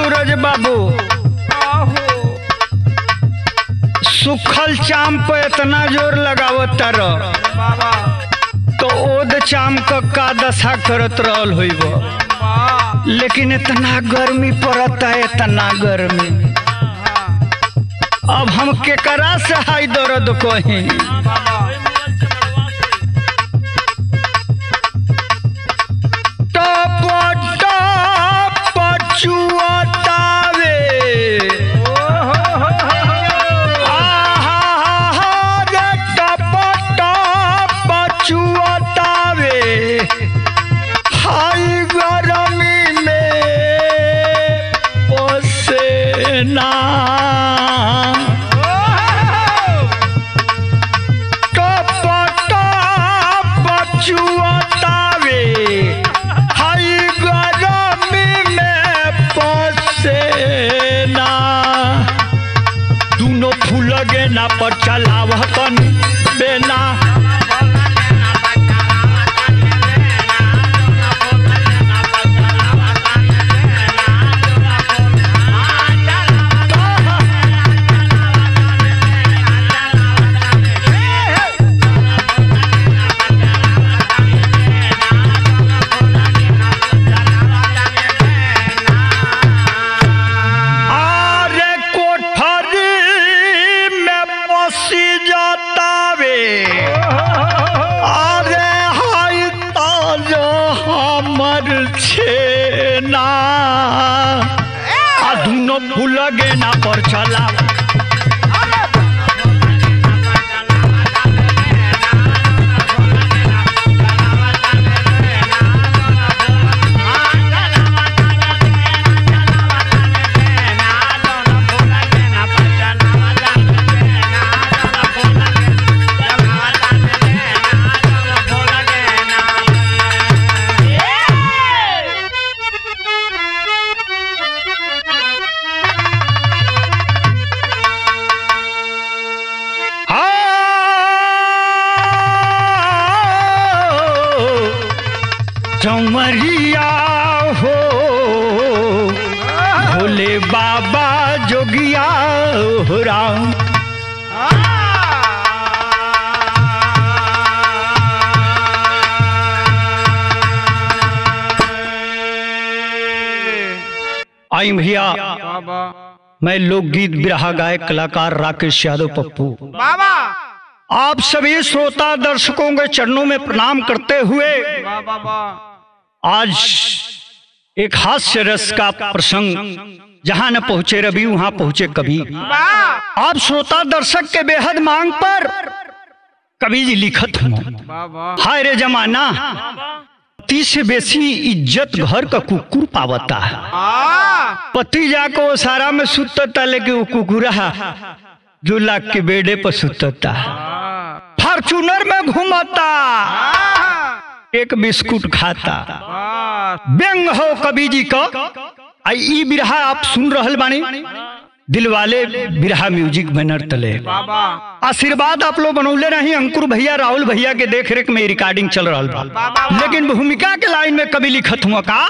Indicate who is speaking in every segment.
Speaker 1: सूरज बाबू, सुखल चाम पे इतना जोर लगावत रह तो ओद चाम का दशा करत रहल होइब। लेकिन इतना गर्मी पड़ता है, इतना गर्मी, अब हम केकरा से हाई दर्द कहीं। ना पर चलावतन बेना लगे ना पर चला चमरिया हो भोले बाबा जोगिया हो राम। आई भैया, मैं लोकगीत बिरहा गायक कलाकार राकेश यादव पप्पू बाबा आप सभी श्रोता दर्शकों के चरणों में प्रणाम करते हुए आज एक हास्य रस का प्रसंग, जहां न पहुंचे रवि वहां पहुंचे कवि। आप श्रोता दर्शक के बेहद मांग पर कवि जी लिखत हूँ। हाय रे जमाना, पति से बेसी इज्जत घर का कुकुर पावता है। पति जाको सारा में सुतता, लेकिन वो कुकुरा जो लाख के बेड़े पर सुतता है, फॉर्चूनर में घूमता, एक बिस्कुट खाता। व्यंग हो कवि जी का। ई बिरहा आप सुन रहल बानी दिलवाले बिरहा म्यूजिक बैनर तले। आशीर्वाद आप लोग बनौले रही। अंकुर भैया, राहुल भैया के देख रेख में रिकॉर्डिंग चल रहा बा। लेकिन भूमिका के लाइन में कवि लिखत हुआ का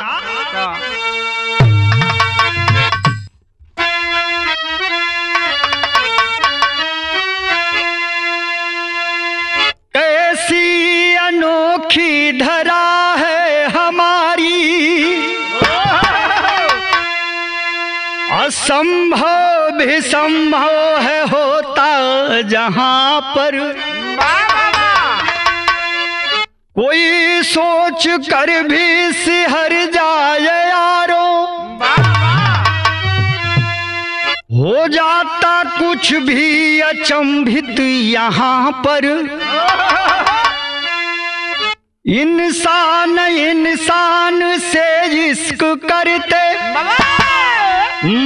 Speaker 1: ऐसी अनोखी धरा है हमारी, असंभव भी संभव है होता जहां पर। कोई सोच कर भी सिहर जाए यारो, हो जाता कुछ भी अचंभित यहाँ पर। इंसान इंसान से इश्क करते,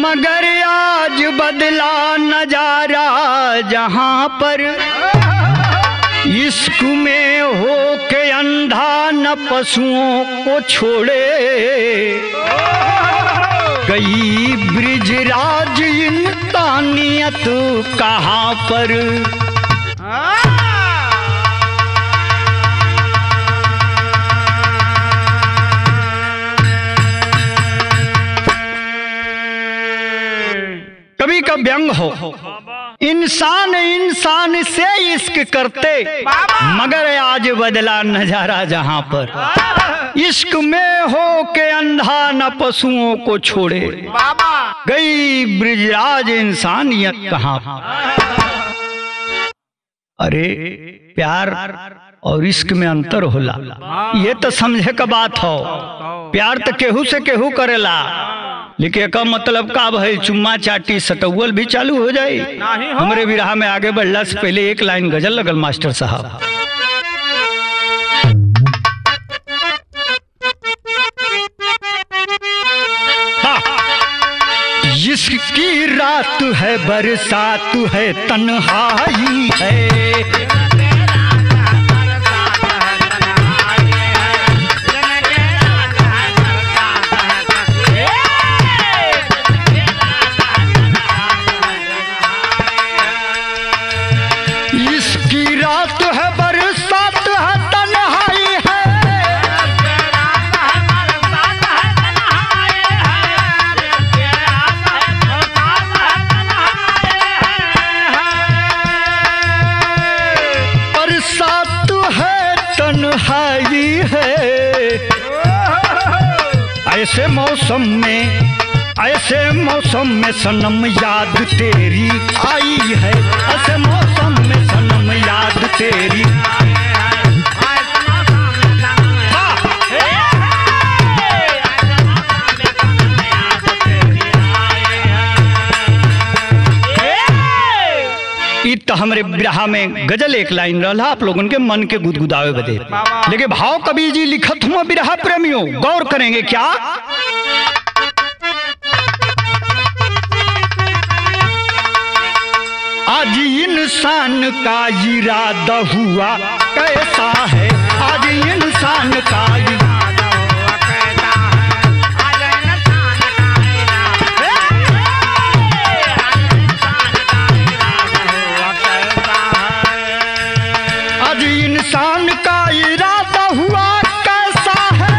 Speaker 1: मगर आज बदला नजारा जहां पर। इश्क में हो के अंधा न पशुओं को छोड़े, गई ब्रिजराज इंसानियत कहाँ पर। कवि का व्यंग हो। इंसान इंसान से इश्क करते, मगर आज बदला नजारा जहां पर। इश्क में हो के अंधा न पशुओं को छोड़े, गई ब्रिजराज इंसानियत कहां। अरे प्यार और इश्क में अंतर होला, ये तो समझे का बात हो। प्यार तो केहू से केहू करेला, लेकिन का मतलब का भाई चुम्मा चाटी सटौवल भी चालू हो जाए। हमरे विरहा में आगे बढ़ला से पहले एक लाइन गजल लगल मास्टर साहब। इश्क की रात है बरसात है तन्हाई है, ऐसे मौसम में सनम याद तेरी आई है, ऐसे मौसम में सनम याद तेरी। तो हमरे बिरहा में गजल एक लाइन रहा आप लोगों के मन के गुदगुदावे बदे, लेकिन भाव कवि जी लिखत हुआ बिरहा प्रेमियों गौर करेंगे क्या। आज इंसान का इरादा हुआ कैसा है, आज इंसान का इंसान का इरादा हुआ कैसा है,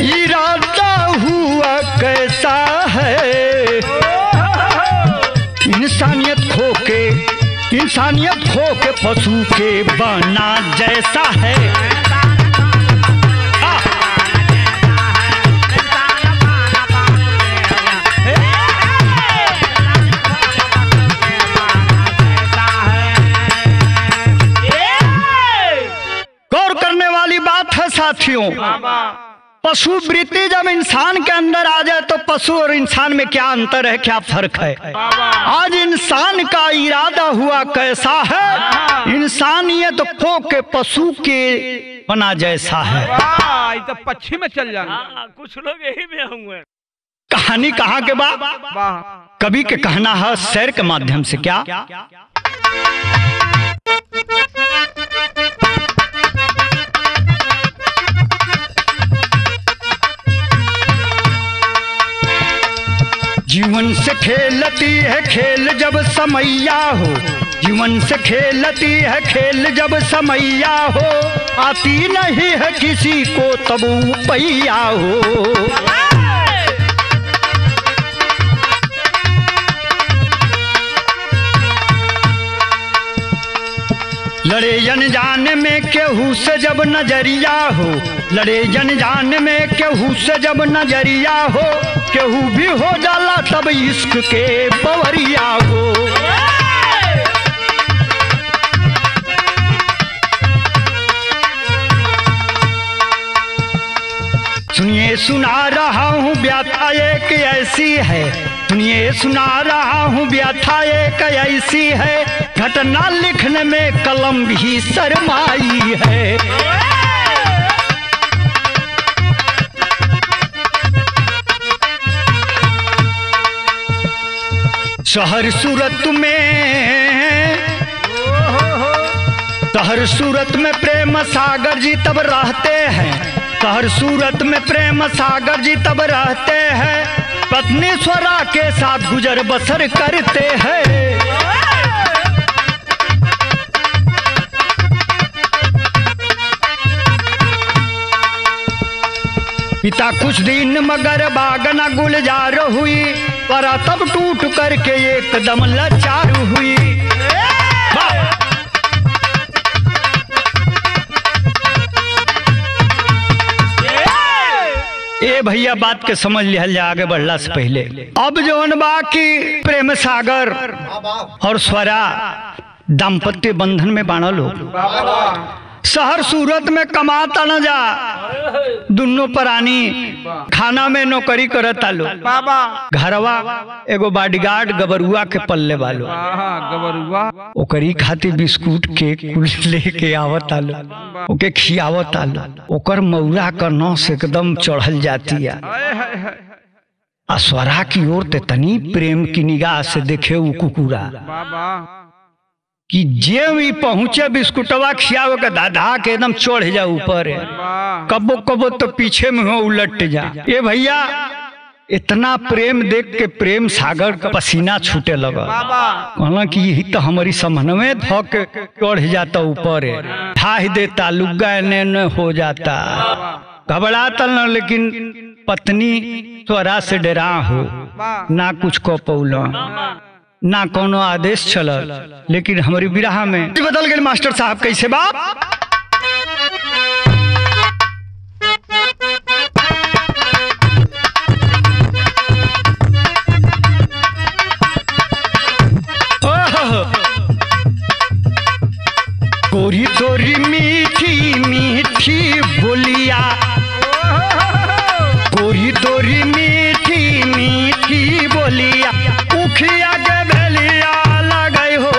Speaker 1: इरादा हुआ कैसा है। इंसानियत खो के पशु के बना जैसा है। साथियों, पशु वृत्ति जब इंसान के अंदर आ जाए तो पशु और इंसान में क्या अंतर है, क्या फर्क है। आज इंसान का इरादा हुआ कैसा है, इंसानियत खो के पशु के बना जैसा है।
Speaker 2: तो पक्षी में चल जाना, कुछ लोग यही में होंगे।
Speaker 1: कहानी कहाँ के बाद कवि के कहना है शेर के माध्यम से क्या। जीवन से खेलती है खेल जब समैया हो, जीवन से खेलती है खेल जब समैया हो, आती नहीं है किसी को तब उपैया हो। लड़े अनजान में केहू से जब नजरिया हो, लड़े अनजान में केहू से जब नजरिया हो, केहू भी हो जाला तब इश्क के बवरिया हो। सुनिए सुना रहा हूँ व्याथा एक ऐसी है, सुनिए सुना रहा हूँ व्याथा एक ऐसी है, घटना लिखने में कलम भी शर्माई है। शहर सूरत में प्रेम सागर जी तब रहते हैं, शहर सूरत में प्रेम सागर जी तब रहते हैं, पत्नी स्वरा के साथ गुजर बसर करते हैं। पिता कुछ दिन मगर बागना गुलजार हुई, पर तब टूट करके एकदम लाचार हुई। ए भैया बात के समझ लिया जाए आगे बढ़ला से पहले। अब जौन बा की प्रेम सागर और स्वरा दाम्पत्य बंधन में बाणल हो, शहर सूरत में कमाता न जा, दोनों प्राणी खाना में नौकरी करता लो। घरवा एगो बॉडीगार्ड गबरुआ के पल्ले वालो, ओकरी खातिर बिस्कुट केक कुल लेके आवता लो, ओके खियावता लो। ओकर मौरा का नस एकदम चढ़ल जाती है। स्वरा की ओर ते तनी प्रेम की निगाह से देखे वो कुकुरा कि जे भी पहुंचे बिस्कुटवा खियावे के दादा के एकदम चढ़ जा ऊपर, कबो कबो तो पीछे में हो उलट जा। ये भैया इतना प्रेम देख के प्रेम सागर का पसीना छूटे लगा। कहला कि यही तो हमारी समन्वय धोक चढ़ जाता ऊपर, ठाह देता लुग्गा ने हो जाता, घबराता न। लेकिन पत्नी स्वरा से डरा हो ना कुछ को पौला ना कोनो आदेश चलल। लेकिन हमारी बिरहा में बदल गए मास्टर साहब कैसे बा। गोरी गोरी मीठी मीठी बोलिया, गोरी गोरी मीठी मीठी बोलिया, उखिया के भेलिया लगई हो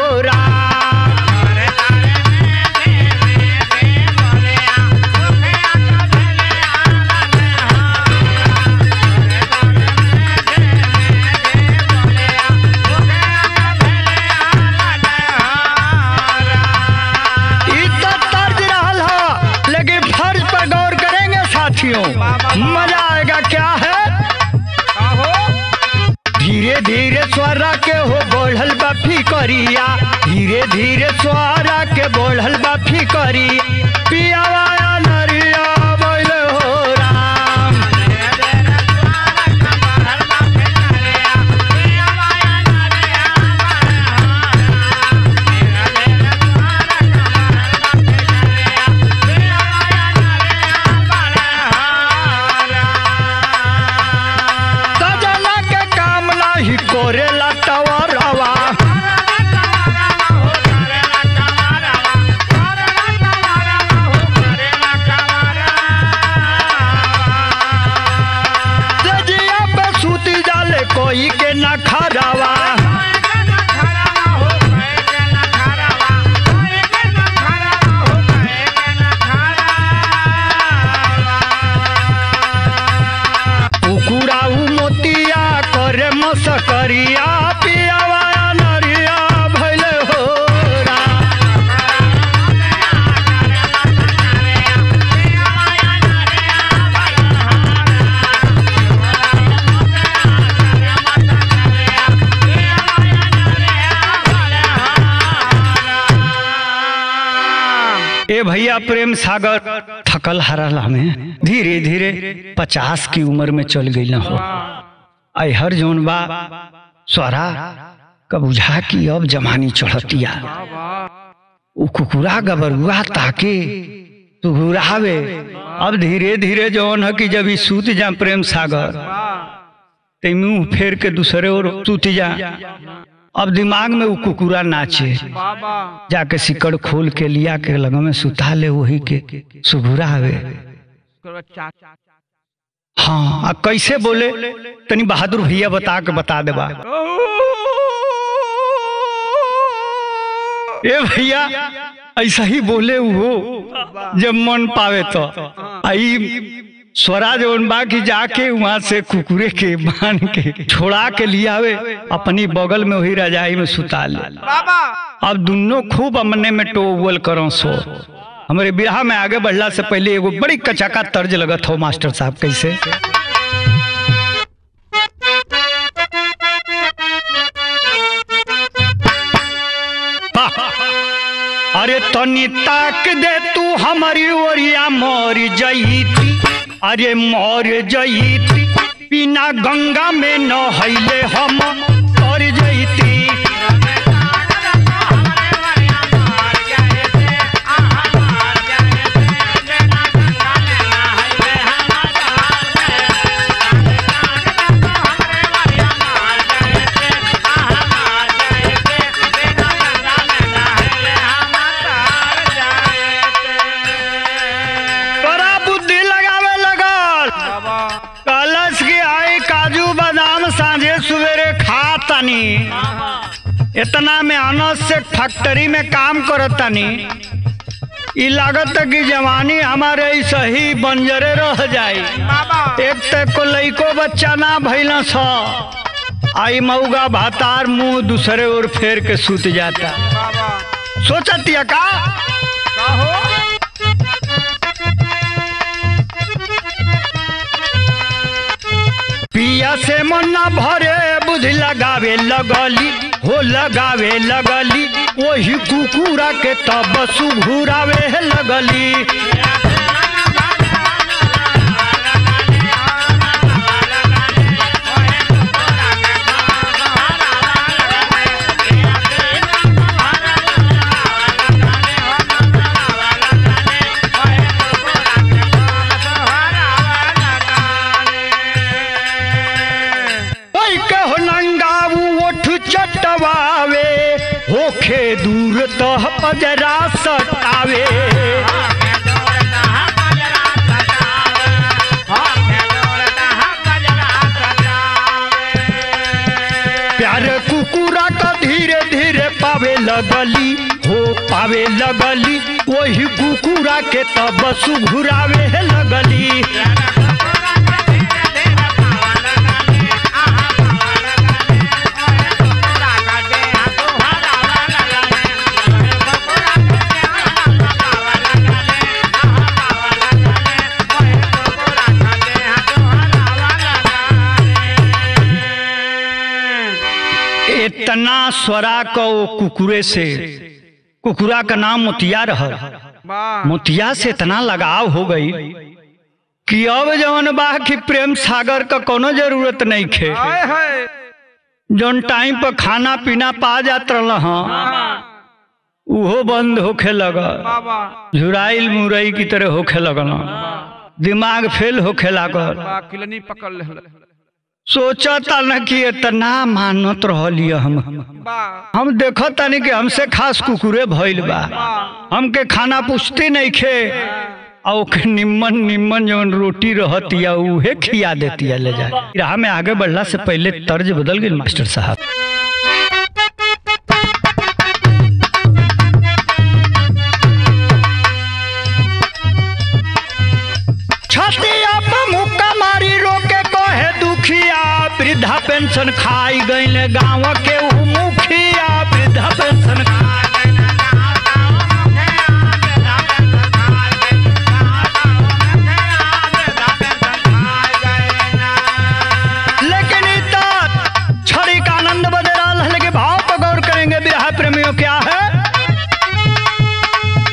Speaker 1: मजा आएगा क्या है। धीरे धीरे स्वरा के हो बढ़ल बा फिकरिया, धीरे धीरे स्वरा के बढ़ल बा फिकरिया, पियावा नरिया बोल हो राम। कोरेला टवरवा रजिया पे सूती जाले कोई के न खरावा। कुकुराऊ मोतिया करे मसकरिया, पियावा नरिया भइले हो ए भैया प्रेम सागर थकल हारला में धीरे धीरे 50 की उम्र में चल गई न हो। आई हर जौन बा स्वरा का बुझा की अब जमानी चढ़तिया। उ कुकुरा गबरुआ ताके तुहुरावे। अब धीरे धीरे जौन है कि जब ई सूत जा प्रेम सागर ते मुंह फेर के दूसरे और सूत जा। अब दिमाग में वो कुकुरा नाचे, जाके सिकड़ खोल के लिया के लगा में सुता ले, वही के सुघुरा हवे। हाँ कैसे बोले तनी बहादुर भैया बता देबा। ए भैया ऐसा ही बोले वो जब मन पावे तो। आई स्वरा जौन बा की जाके वहां से कुकुरे के बांध के छोड़ा के लियावे, अपनी बगल में वही रजाई में सुता ले। अब दोनों खूब अमने में टोवल करो सो। हमारे बिरहा में आगे बढ़ला से पहले एगो बड़ी कचाका तर्ज लगत हो मास्टर साहब कैसे। अरे तनी ताक दे तू हमारी ओरिया मोरी जईती, अरे मोर जईती बिना गंगा में नहैले हम तर जईती। इतना मेहनत से फैक्ट्री में काम करतानी, लागत कि जवानी हमारे सही बंजरे रह जाई। एक तक को लइको बच्चा ना भइला सा, आई मऊगा भातार मुंह दूसरे ओर फेर के सूत जाता। सोचतिया का हो? पिया से मन ना भरे बुद्धि लगावे लगली हो लगावे लगली, वही कुकुरा के तब सुघुरावे लगली। होखे दूर तो पजरा सटावे, प्यार कुकुरा का धीरे धीरे पावे लगली हो पावे लगली, वही कुकुरा के तब सुघुरावे लगली। इतना स्वरा को कुकुरे से, कुकुरा का नाम मोतिया रहा, मोतिया से इतना लगाव हो गई कि अब जवन बा कि प्रेम सागर का कोनो जरूरत नहीं खे। जौन टाइम पर खाना पीना पा जात रहा उहो बंद होखे लगा, झुराइल मुरई की तरह होखे लगल, दिमाग फेल होखे लागल। सोचता न कि इतना मानत रहली हम देखता नहीं कि हमसे खास कुकुरे भइल बा, हमके खाना पूछती नहीं खे, और निम्मन निम्मन जवन रोटी रहती है उहे खिया देती है ले जाए। राह में आगे बढ़ला से पहले तर्ज बदल गई मास्टर साहब। छतिया पे मुक्का मारी रोके कहे दुखिया, वृद्धा पेंशन खाई गई गाँव के मुखिया, वृद्धा पेंशन लेकिन छड़ी का आनंद बदला लगे। भाव पर गौर करेंगे विरह प्रेमियों क्या है?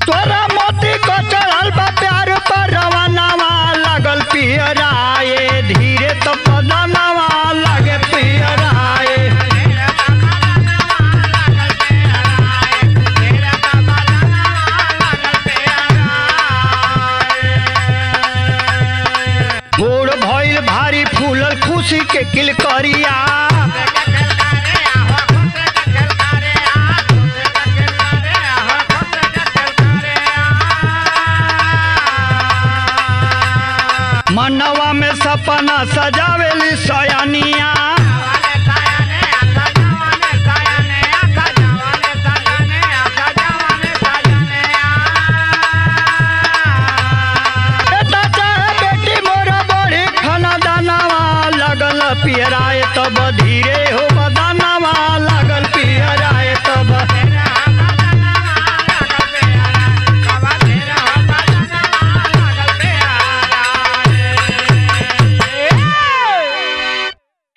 Speaker 1: तोरा मोती को चढ़ल बा प्यार पर रवानावा लगल पियराए, धीरे तो पदनावा लगे पियराए। गोड़ भइल भारी फूलल खुशी के किलकरिया, मनवा में सपना सजावेली सयानिया, बेटी मोरा बड़ी खाना दानावा लगल पियराए तब धीरे हो बदानावा लगल पियराए तब।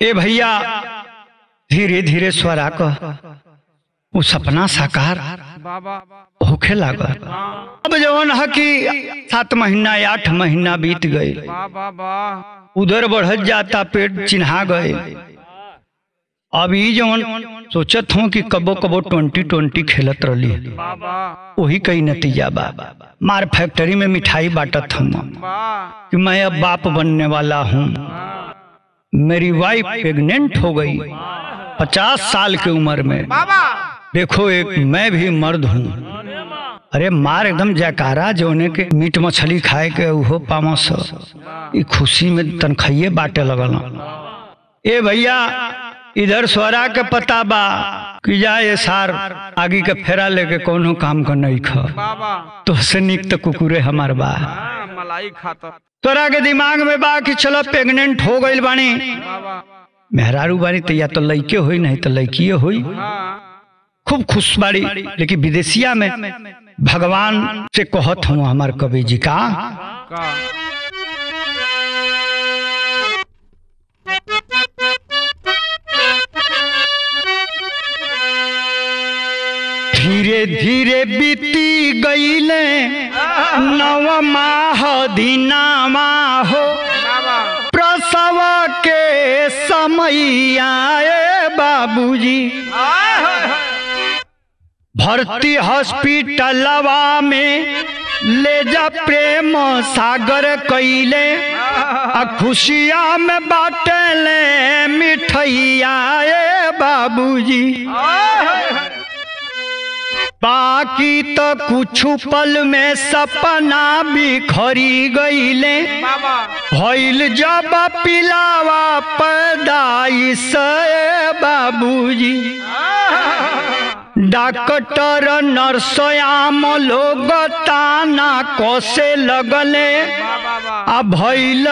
Speaker 1: ए भैया धीरे धीरे स्वरा को वो सपना साकार
Speaker 2: बाबा
Speaker 1: होखे लगा। अब जवन है कि 7 महीना 8 महीना बीत गए, उधर बढ़त जाता, पेट चिन्हा गए। अब ये जवन सोचत हूँ कि कबो कबो 2020 खेलत रही, वही कई नतीजा बा। मार फैक्ट्री में मिठाई बांटत हूँ कि मैं अब बाप बनने वाला हूँ। मेरी वाइफ प्रेग्नेंट हो गई 50 साल की उम्र में। देखो एक मैं भी मर्द हूँ। अरे मार एकदम जयकारा जोने के मीट मछली खाए के उहो पामस खुशी में तनखइये बांटे लगल। ए भैया इधर स्वरा के पता बा कि जाए सार आगे के फेरा लेके कोनो काम का नहीं खा, तो से निक तो कुकुरे हमार बा मलाई खाता। तोरा के दिमाग में बा कि चलो प्रेग्नेंट हो गई बानी, मेहरारू बानी तो या तो लड़के हुई नहीं तो लड़की हुई, खूब खुश बाड़ी। लेकिन विदेशिया में भगवान से कहत हूँ हमार कवि जी का धीरे धीरे बीती गईले 9 माह दिनामा हो, प्रसव के समय आए बाबूजी। भर्ती हॉस्पिटलवा में ले जा प्रेम सागर कैले, खुशिया में बाटले मिठैया बाबूजी। बाकी तो कुछ पल में सपना बिखरी गईले, भइल जब पिलावा पैदाइश बाबूजी। डॉक्टर नर्सयाम लोग ताना कोसे लगले, अब भइल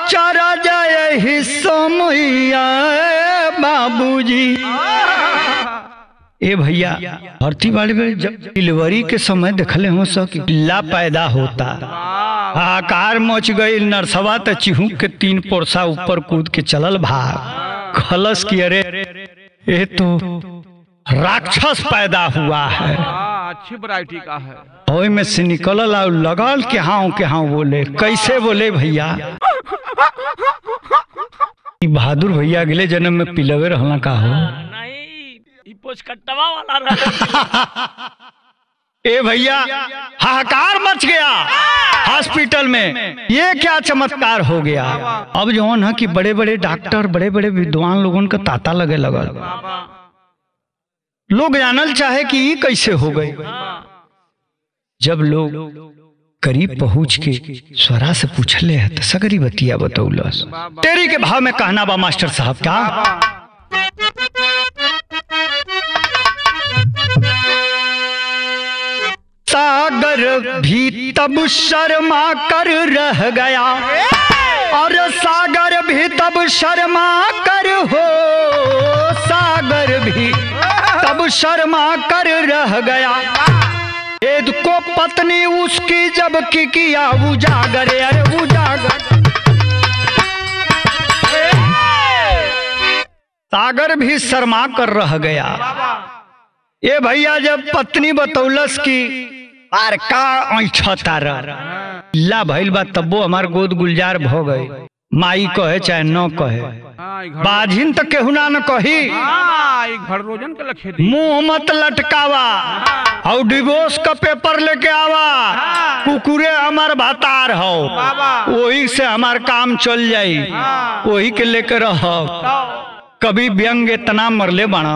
Speaker 1: चरज यही समैया बाबूजी। ए भैया भर्ती वाले में जब डिलीवरी के समय देखले हो सो कि पिल्ला पैदा होता, आकार मच गई। नर्सवा तो चिहुक के 3 पोरसा ऊपर कूद के चलल भाग खलस की अरे ये तो राक्षस पैदा हुआ है।
Speaker 2: अच्छी वैरायटी का है।
Speaker 1: ओई में से निकलल और लगल के हाँ बोले। कैसे बोले भैया? बहादुर भैया अगले जन्म में पिलवे रहना का हो
Speaker 2: कट्टवा वाला रहा।
Speaker 1: ए भैया हाहाकार मच गया हॉस्पिटल में, ये क्या चमत्कार हो गया। अब जो है कि बड़े बड़े डॉक्टर बड़े बड़े विद्वान लोगों का तांता लगे लगल, लोग जानल चाहे कि ये कैसे हो गई। जब लोग करीब पहुंच के स्वरा से पूछले है तो सगरी बतिया बतौलस। तेरी के भाव में कहना बा मास्टर साहब का, सागर भी तब शर्मा कर रह गया, और सागर भी तब शर्मा कर हो, सागर भी तब शर्मा कर रह गया। वेद को पत्नी उसकी जब की किया उजागर, अरे उजागर। सागर भी शर्मा कर रह गया। ये भैया जब पत्नी बतौलस की आर का ऐठता ला भइल बा, तब्बो हमार गोद गुलजार भ गए। माई कहे चाहे न कहे, बाझिन तो केहू ना न कही।
Speaker 2: घर रोजन के लखे
Speaker 1: मुंह मत लटकावा और डिवोर्स का पेपर लेके आवा। कुकुरे हमार भातार हो, वही से हमार काम चल जाई, वही के लेके रह। कभी व्यंग इतना मरले बना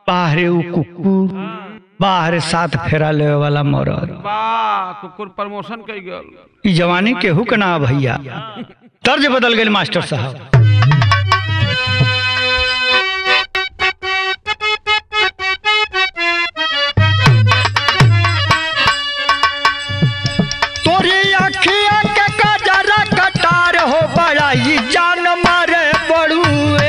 Speaker 1: बाहरे उ कुकुर, बाहर 7 फेरा ले वाला मरद।
Speaker 2: कुकुर प्रमोशन कर गया।
Speaker 1: जवानी केहू के ना भैया, तर्ज बदल गए मास्टर साहब। तोरी अखिया के गजरा कटार हो, बड़ा ही जान मारे बड़ुए।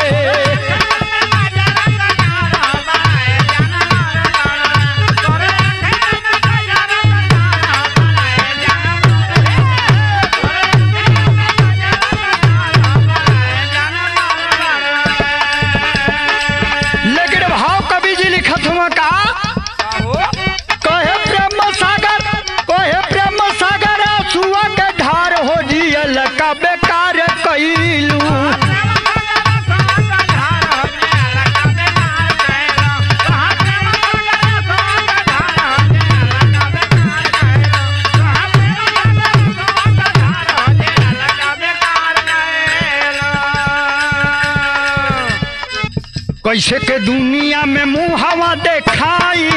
Speaker 1: कैसे के दुनिया में मुहावा देखाई,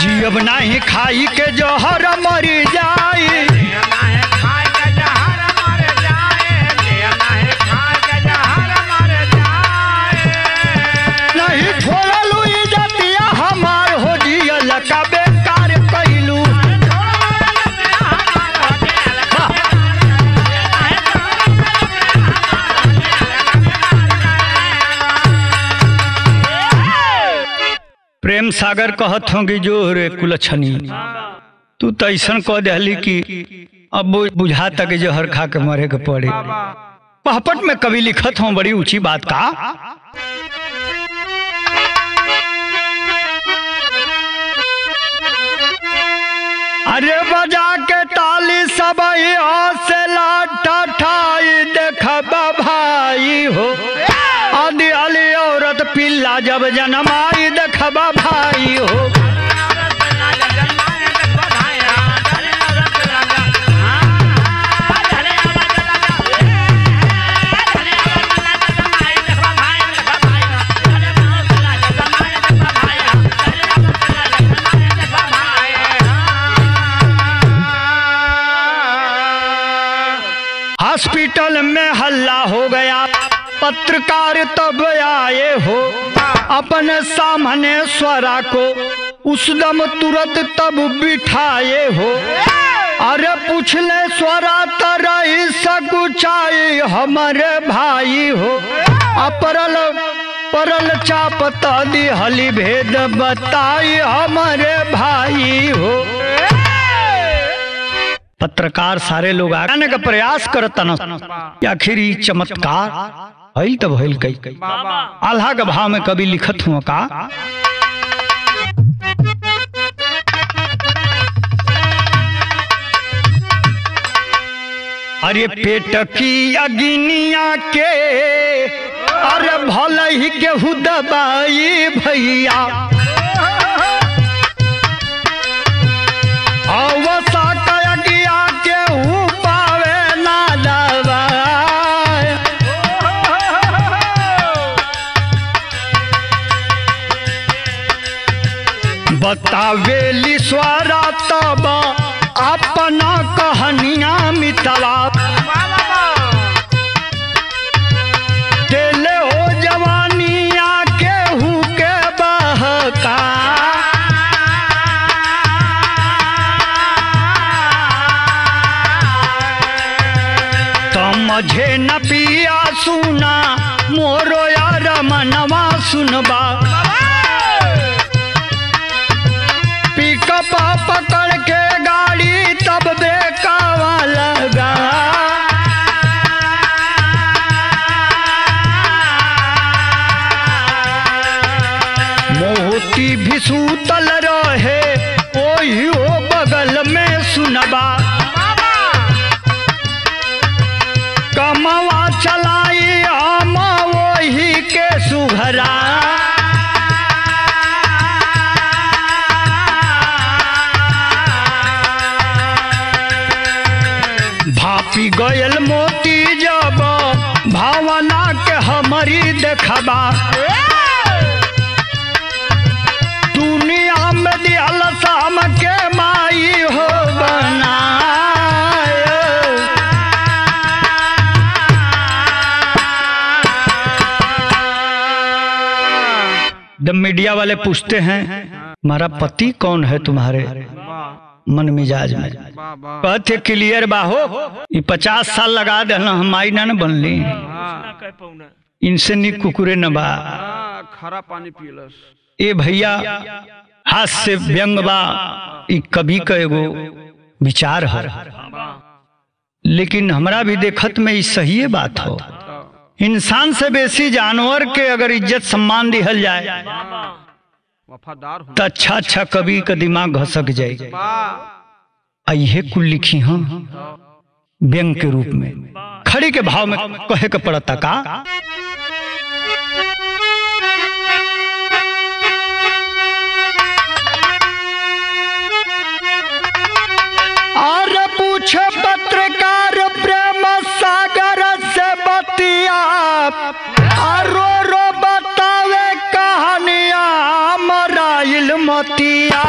Speaker 1: जियब नहीं खाई के जहर मर जाई, नहीं छोड़लू इज्जतिया हमार हो जियल का बेकार कैलू। प्रेम सागर कहत होंगी जो रे कुलछनी, तू तो ऐसा कह दिली कि अब बुझा तक जहर खा के मरे के पड़े। पहपट में कवि लिखत हूँ बड़ी ऊंची बात का, अरे बजा के ताली सब से लाठा ठाई देखबा भाई हो, आदि अली औरत पिल्ला जब जन्माई देखबा भाई हो। हॉस्पिटल में हल्ला हो गया, पत्रकार तब आए हो, अपने सामने स्वरा को उस दम तुरंत तब बिठाए हो। अरे पूछ ले स्वरा तरही सकुचाई हमारे भाई हो, अपरल परल चाप दी हली भेद बताई हमारे भाई हो। पत्रकार सारे लोग आने का प्रयास करता न, आखिर चमत्कार भइल तब भइल कई आल्हा के भाव में कभी लिखत हुआ का, अरे पेट की अग्निया के अरे भल ही केहू दबाई भैया, अवसा कया केहू पावे ना दबाई। बतावेली स्वरा तब अपना कहानिया मितला, तेले हो जवानिया केहू के बहका, समझे न पिया सुना मोरो यार मनवा सुनबा, पिकअप पकड़ के गाड़ी तब बेकावा लगा, मोती भी सूतल रहे ओही हो बगल में सुनबा, कमवा चलाई हम वही के सुघरा, भापी गयल मोती जब भावना के हमारी देखबा, दुनिया में दियल शाम के माई हो बना। जब मीडिया वाले पूछते हैं हमारा पति कौन है तुम्हारे मन मिजाज में, कहते क्लियर बाहो, ये 50 साल लगा देना हम आई ना बनली, इनसे नी कुकुरे न बा,
Speaker 2: खरा पानी पियलस।
Speaker 1: ए भैया हाथ से व्यंग बा, ई कभी का एगो विचार है, लेकिन हमरा भी देखत में ई सही बात हो। इंसान से बेसी जानवर के अगर इज्जत सम्मान दिहल जाए
Speaker 2: वफादार
Speaker 1: तो अच्छा अच्छा कवि का दिमाग घसक जाए। अये कुल लिखी हम व्यंग के रूप में, खड़ी के भाव में कहे के पड़ता का, मतिया रो रो बतावे कहानिया मराइल मतिया।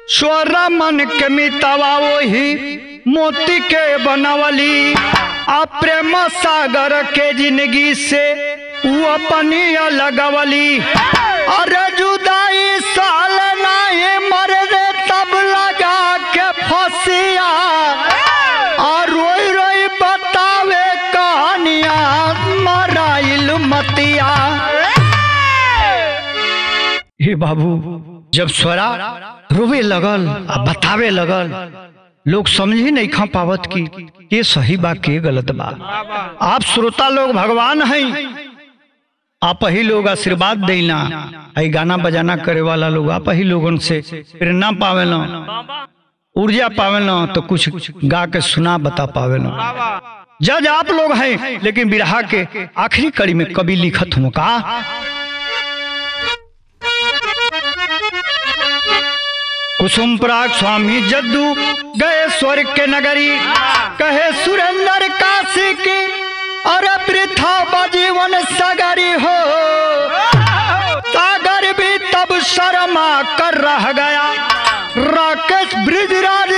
Speaker 1: स्वरा मन के मितावा वही मोती के बनावली आ प्रेम सागर के जिंदगी से वो अपनी लगवली। अरे जुदाई साल नहीं मर रे तब लगा के फसिया और रोई रोई बतावे कहानिया मराइल मतिया। हे बाबू जब स्वरा रोवे लगल बतावे लगल लोग समझ ही नहीं खा पावत कि ये सही बा के गलत बा। आप श्रोता लोग भगवान हैं, आप ही लोग आशीर्वाद देना, आई गाना बजाना करे वाला लोग आप ही लोगन से प्रेरणा पावेला, ऊर्जा पावेला, तो कुछ गा के सुना बता पावेला। जज आप लोग हैं, लेकिन बिरहा के आखिरी कड़ी में कवि लिखत हूँ का कुसुम पराग स्वामी जद्दू गए स्वर्ग के नगरी, कहे सुरेंद्र काशी की अरे वृथा बजीवन सगरी हो। सागर भी तब शर्मा कर रह गया, राकेश ब्रिजराज